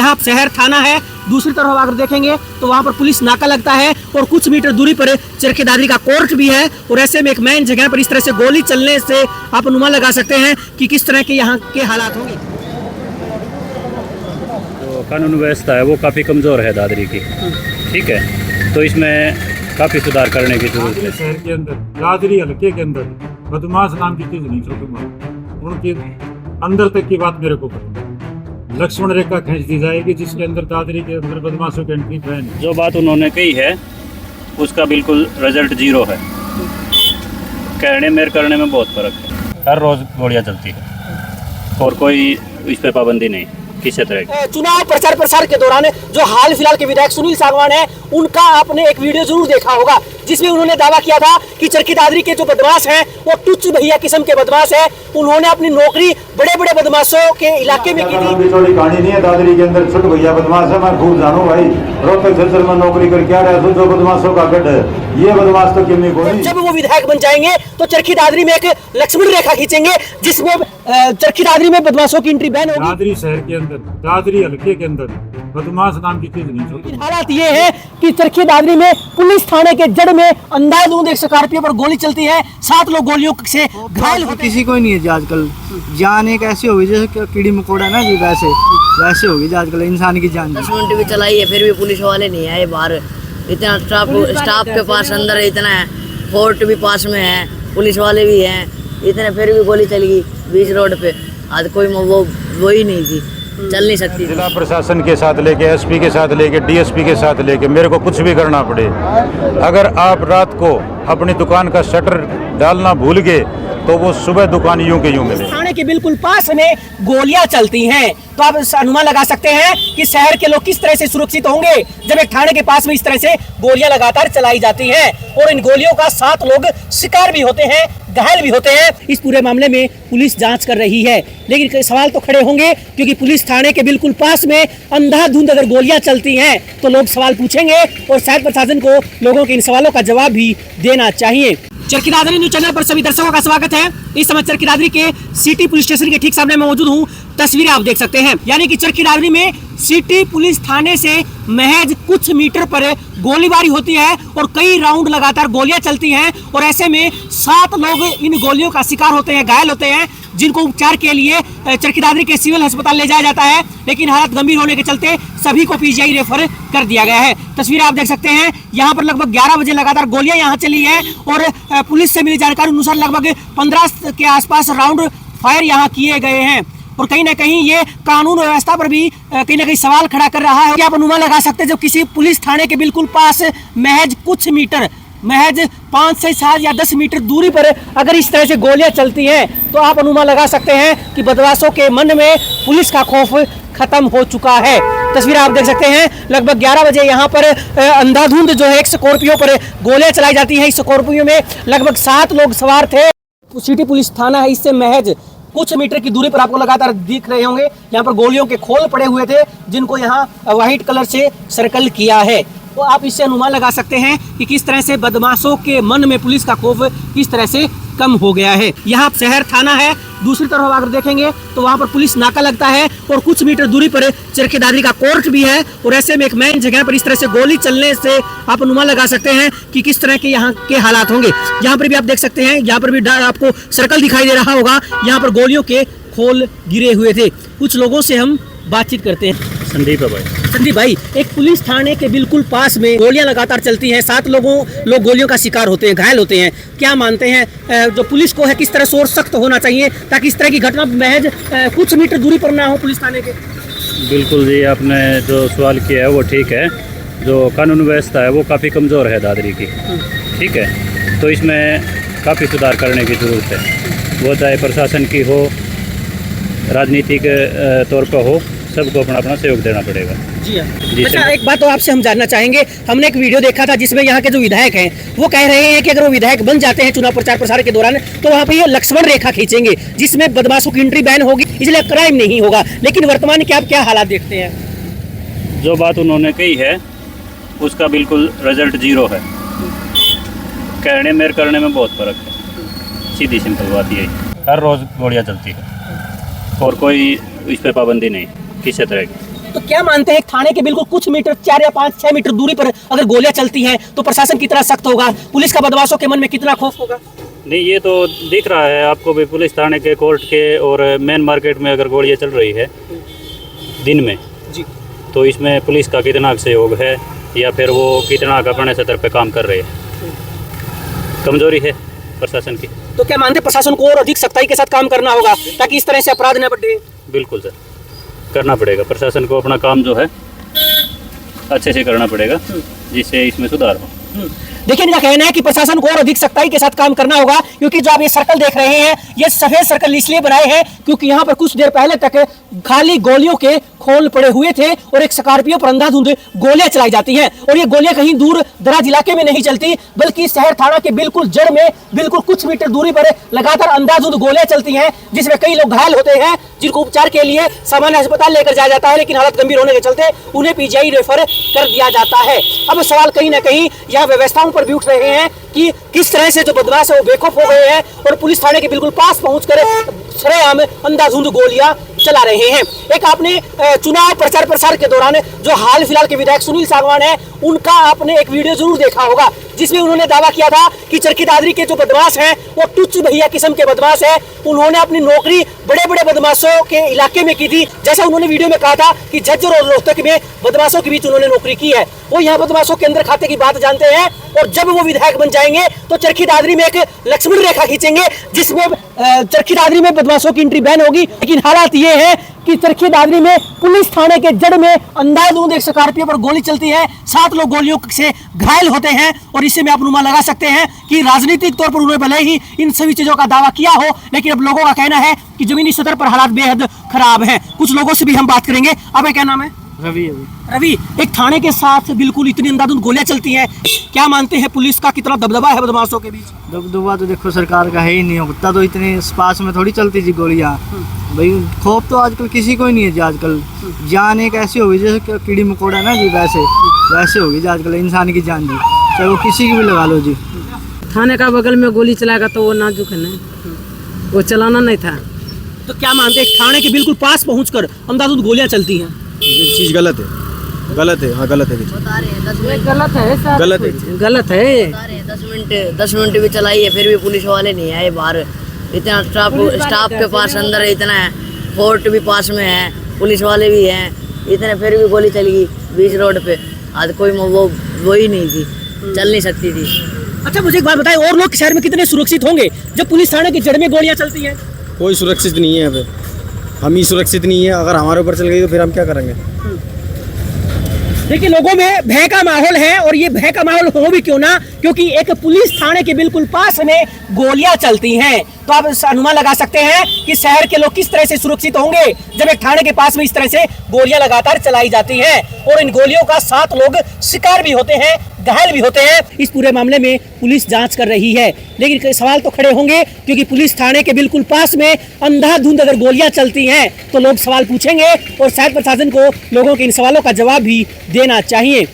यहाँ शहर थाना है, दूसरी तरफ अगर देखेंगे तो वहाँ पर पुलिस नाका लगता है और कुछ मीटर दूरी पर चरखी दादरी का कोर्ट भी है। और ऐसे में एक मेन जगह पर इस तरह से गोली चलने से आप अनुमान लगा सकते हैं कि किस तरह के यहाँ के हालात होंगे। तो कानून व्यवस्था है वो काफ़ी कमज़ोर है दादरी की, ठीक है, तो इसमें काफ़ी सुधार करने की जरूरत है। शहर के अंदर दादरी हल्के के अंदर बदमाश नाम की चीज नहीं छोड़ूंगा, उनके अंदर तक की बात मेरे को पता। लक्ष्मण रेखा खींच दी जाएगी जिसके अंदर दादरी के अंदर बदमाशों की एंट्री है। जो बात उन्होंने कही है उसका बिल्कुल रिजल्ट 0 है। कहने में करने में बहुत फर्क है। हर रोज़ गोलियां चलती है और कोई इस पे पाबंदी नहीं किसी तरह की। चुनाव प्रचार प्रसार के दौरान जो हाल फिलहाल के विधायक सुनील सांगवान है, उनका आपने एक वीडियो जरूर देखा होगा जिसमें उन्होंने दावा किया था कि चरखी दादरी के जो बदमाश हैं वो तुच्छ भैया किस्म के बदमाश हैं। उन्होंने अपनी नौकरी बड़े बड़े बदमाशों के इलाके में की थी। थोड़ी कहानी नहीं है दादरी के अंदर छोटे भैया बदमाश है, मैं खूब जानू भाई। रोहतक झज्जर में नौकरी करके आ रहा है, जो बदमाशों का गढ़ है ये बदमाश तो किन्हीं को नहीं। जब वो विधायक बन जाएंगे तो चरखी दादरी में एक लक्ष्मण रेखा खींचेंगे जिसमें चरखी दादरी में बदमाशों की एंट्री बैन होगी। दादरी शहर के अंदर दादरी हल्के के अंदर बदमाश नाम की चीज नहीं छोड़ूंगा। हालात ये है कि चरखी दादरी में पुलिस थाने के जड़ में अंधाधुंध एक स्कॉर्पियो पर गोली चलती है, 7 लोग गोलियों से घायल होते हैं। किसी को नहीं है जी आजकल। जान एक ऐसी होगी जैसे कीड़ी मकोड़ा ना जी, वैसे होगी आजकल इंसान की जान। 10 मिनट भी चलाई है फिर भी पुलिस वाले नहीं आए बाहर। इतना स्टाफ के पास अंदर इतना है, फोर्ट भी पास में है, पुलिस वाले भी हैं, इतने फिर भी गोली चलेगी बीच रोड पे। आज कोई वो ही नहीं थी, चल नहीं सकती। जिला प्रशासन के साथ लेके एसपी के साथ लेके डीएसपी के साथ लेके मेरे को कुछ भी करना पड़े, अगर आप रात को अपनी दुकान का शटर डालना भूल गए तो वो सुबह दुकान यूं के यूं मिले। थाने के बिल्कुल पास में गोलियां चलती हैं, तो आप अनुमान लगा सकते हैं कि शहर के लोग किस तरह से सुरक्षित होंगे जब एक थाने के पास में इस तरह से गोलियां लगातार चलाई जाती हैं और इन गोलियों का 7 लोग शिकार भी होते हैं, घायल भी होते हैं। इस पूरे मामले में पुलिस जांच कर रही है, लेकिन कई सवाल तो खड़े होंगे क्योंकि पुलिस थाने के बिल्कुल पास में अंधाधुंध अगर गोलियां चलती हैं तो लोग सवाल पूछेंगे और शायद प्रशासन को लोगों के इन सवालों का जवाब भी देना चाहिए। चरखी दादरी न्यूज चैनल पर सभी दर्शकों का स्वागत है। इस समय चरखी दादरी के सिटी पुलिस स्टेशन के ठीक सामने मैं मौजूद हूँ। तस्वीरें आप देख सकते हैं, यानी कि चरखी दादरी में सिटी पुलिस थाने से महज कुछ मीटर पर गोलीबारी होती है और कई राउंड लगातार गोलियां चलती हैं और ऐसे में 7 लोग इन गोलियों का शिकार होते हैं, घायल होते हैं, जिनको उपचार के लिए चरखी दादरी के सिविल अस्पताल ले जाया जाता है, लेकिन हालत गंभीर होने के चलते सभी को पीजीआई रेफर कर दिया गया है। तस्वीरें आप देख सकते हैं, यहाँ पर लगभग 11 बजे लगातार गोलियां यहाँ चली है और पुलिस से मिली जानकारी अनुसार लगभग 15 के आसपास राउंड फायर यहाँ किए गए हैं और कहीं ना कहीं ये कानून व्यवस्था पर भी कहीं ना कहीं सवाल खड़ा कर रहा है। क्या आप अनुमान लगा सकते हैं जब किसी पुलिस थाने के बिल्कुल पास महज कुछ मीटर, महज 5 से 7 या 10 मीटर दूरी पर अगर इस तरह से गोलियां चलती हैं तो आप अनुमान लगा सकते हैं कि बदमाशों के मन में पुलिस का खौफ खत्म हो चुका है। तस्वीरें आप देख सकते हैं, लगभग 11 बजे यहाँ पर अंधाधुंध जो है एक स्कॉर्पियो पर गोलियां चलाई जाती हैं। इस स्कॉर्पियो में लगभग 7 लोग सवार थे। सिटी पुलिस थाना है, इससे महज कुछ मीटर की दूरी पर आपको लगातार दिख रहे होंगे यहाँ पर गोलियों के खोल पड़े हुए थे जिनको यहाँ व्हाइट कलर से सर्कल किया है। तो आप इससे अनुमान लगा सकते हैं कि किस तरह से बदमाशों के मन में पुलिस का खौफ किस तरह से कम हो गया है। यहाँ शहर थाना है, दूसरी तरफ अगर देखेंगे तो वहाँ पर पुलिस नाका लगता है और कुछ मीटर दूरी पर चरखी दादरी का कोर्ट भी है और ऐसे में एक मेन जगह पर इस तरह से गोली चलने से आप अनुमान लगा सकते हैं कि किस तरह के यहाँ के हालात होंगे। यहाँ पर भी आप देख सकते हैं, यहाँ पर भी आपको सर्कल दिखाई दे रहा होगा, यहाँ पर गोलियों के खोल गिरे हुए थे। कुछ लोगों से हम बातचीत करते हैं। संदीप भाई, एक पुलिस थाने के बिल्कुल पास में गोलियां लगातार चलती हैं, 7 लोग गोलियों का शिकार होते हैं, घायल होते हैं। क्या मानते हैं जो पुलिस को है किस तरह शोर सख्त होना चाहिए ताकि इस तरह की घटना महज कुछ मीटर दूरी पर ना हो पुलिस थाने के? बिल्कुल जी, आपने जो सवाल किया है वो ठीक है। जो कानून व्यवस्था है वो काफ़ी कमज़ोर है दादरी की, ठीक है, तो इसमें काफ़ी सुधार करने की ज़रूरत है। वो चाहे प्रशासन की हो, राजनीतिक तौर पर हो, सबको अपना अपना सहयोग देना पड़ेगा। जी हाँ। अच्छा, एक बात तो आपसे हम जानना चाहेंगे, हमने एक वीडियो देखा था जिसमें यहाँ के जो विधायक हैं वो कह रहे हैं कि अगर वो विधायक बन जाते हैं चुनाव प्रचार प्रसार के दौरान तो वहाँ पे ये लक्ष्मण रेखा खींचेंगे जिसमें बदमाशों की एंट्री बैन होगी, इसलिए क्राइम नहीं होगा। लेकिन वर्तमान के आप क्या हालात देखते हैं? जो बात उन्होंने कही है उसका बिल्कुल रिजल्ट 0 है। कहने में करने में बहुत फर्क है, सीधी सिंपल बात यही। हर रोज़ गोलियां चलती है और कोई इस पे पाबंदी नहीं किसी तरह की। तो क्या मानते हैं थाने के बिल्कुल कुछ मीटर 4 या 5-6 मीटर दूरी पर अगर गोलियां चलती हैं तो प्रशासन कितना सख्त होगा, पुलिस का बदमाशों के मन में कितना खौफ होगा? नहीं, ये तो दिख रहा है आपको भी, पुलिस थाने के, कोर्ट के और मेन मार्केट में अगर गोलियां चल रही है दिन में जी, तो इसमें पुलिस का कितना सहयोग है या फिर वो कितना अपने स्तर पे काम कर रहे हैं, कमजोरी है प्रशासन की। तो क्या मानते हैं प्रशासन को और अधिक सख्ताई के साथ काम करना होगा ताकि इस तरह से अपराध न बढ़े? बिल्कुल सर, करना पड़ेगा प्रशासन को, अपना काम जो है अच्छे से करना पड़ेगा जिससे इसमें सुधार हो। देखिए, इनका कहना है कि प्रशासन को और अधिक सख्ताई के साथ काम करना होगा, क्योंकि जो आप ये सर्कल देख रहे हैं ये सफेद सर्कल इसलिए बनाए हैं क्योंकि यहाँ पर कुछ देर पहले तक खाली गोलियों के खोल पड़े हुए थे और एक स्कॉर्पियो पर अंधाधुंध गोलियां चलाई जाती हैं। और ये गोलियां कहीं दूर दराज इलाके में नहीं चलती, बल्कि शहर थाना के बिल्कुल जड़ में बिल्कुल कुछ मीटर दूरी पर लगातार अंधाधुंध गोलियां चलती हैं, जिसमें कई लोग घायल होते हैं, जिनको उपचार के लिए सामान्य अस्पताल लेकर जाया जाता है, लेकिन हालत गंभीर होने के चलते उन्हें पीजीआई रेफर कर दिया जाता है। अब सवाल कहीं ना कहीं यहाँ व्यवस्थाओं पर भी उठ रहे हैं कि किस तरह से जो बदमाश है वो बेखौफ हो गए हैं और पुलिस थाने के बिल्कुल पास पहुंचकर सरेआम अंधाधुंध गोलियां चला रहे हैं। एक आपने चुनाव प्रचार प्रसार के दौरान जो हाल फिलहाल के विधायक सुनील सांगवान है उनका आपने एक वीडियो जरूर देखा होगा, जिसमें उन्होंने दावा किया था कि चरखी दादरी के जो बदमाश हैं वो तुच्छ भैया किस्म के बदमाश हैं। उन्होंने अपनी नौकरी बड़े बड़े बदमाशों के इलाके में की थी, जैसा उन्होंने वीडियो में कहा था कि झज्जर और रोहतक में बदमाशों के बीच उन्होंने नौकरी की है। वो यहाँ बदमाशों के अंदर खाते की बात जानते हैं और जब वो विधायक बन जाएंगे तो चरखी दादरी में एक लक्ष्मण रेखा खींचेंगे जिसमें चरखी दादरी में बदमाशों की एंट्री बैन होगी। लेकिन हालात ये है कि चरखी दादरी में पुलिस थाने के जड़ में अंधाधुंध एक स्कॉर्पियो पर गोली चलती है, 7 लोग गोलियों से घायल होते हैं और इससे में आप अनुमान लगा सकते हैं कि राजनीतिक तौर पर उन्होंने भले ही इन सभी चीजों का दावा किया हो, लेकिन अब लोगों का कहना है कि जमीनी स्तर पर हालात बेहद खराब हैं। कुछ लोगों से भी हम बात करेंगे। आपका क्या नाम है? रवि, एक थाने के साथ बिल्कुल इतनी अंधाधुंध गोलियां चलती हैं, क्या मानते हैं पुलिस का कितना दबदबा है बदमाशों के बीच? दबदबा तो देखो सरकार का है ही नहीं, होता तो इतने पास में थोड़ी चलती थी गोलियां भाई। खौफ तो आजकल किसी को ही नहीं है जी। आजकल जान एक ऐसी होगी जैसे कीड़ी मकोड़ा ना जी, वैसे होगी जी आजकल इंसान की जान जी, चाहे वो किसी की भी लगा लो जी। थाने का बगल में गोली चलाएगा तो वो नाजुक है ना, वो चलाना नहीं था। तो क्या मानते हैं थाने के बिल्कुल पास पहुंचकर अंधाधुंध गोलियां चलती हैं? ये चीज़ गलत है, गलत है, हाँ गलत है, बता रहे हैं 10 मिनट गलत है सर, गलत है, गलत है। बता रहे हैं 10 मिनट भी चलाई है फिर भी पुलिस वाले नहीं आए बाहर। इतना स्टाफ के पास अंदर इतना है, कोर्ट भी पास में है, पुलिस वाले भी हैं, इतने फिर भी गोली चली गई बीच रोड पे। आज कोई वो ही नहीं थी, चल नहीं सकती थी। अच्छा, मुझे एक बात बताएं, और लोग शहर में कितने सुरक्षित होंगे जब पुलिस थाने की जड़ में गोलियां चलती हैं? कोई सुरक्षित नहीं है यहाँ पे, हम ही सुरक्षित नहीं है। अगर हमारे ऊपर चल गई तो फिर हम क्या करेंगे? देखिए, लोगों में भय का माहौल है और ये भय का माहौल हो भी क्यों ना, क्योंकि एक पुलिस थाने के बिल्कुल पास में गोलियां चलती हैं। तो आप अनुमान लगा सकते हैं कि शहर के लोग किस तरह से सुरक्षित होंगे जब एक थाने के पास में इस तरह से गोलियां लगातार चलाई जाती हैं और इन गोलियों का 7 लोग शिकार भी होते हैं, घायल भी होते हैं। इस पूरे मामले में पुलिस जांच कर रही है, लेकिन कई सवाल तो खड़े होंगे, क्योंकि पुलिस थाने के बिल्कुल पास में अंधाधुंध अगर गोलियां चलती हैं तो लोग सवाल पूछेंगे और शायद प्रशासन को लोगों के इन सवालों का जवाब भी देना चाहिए।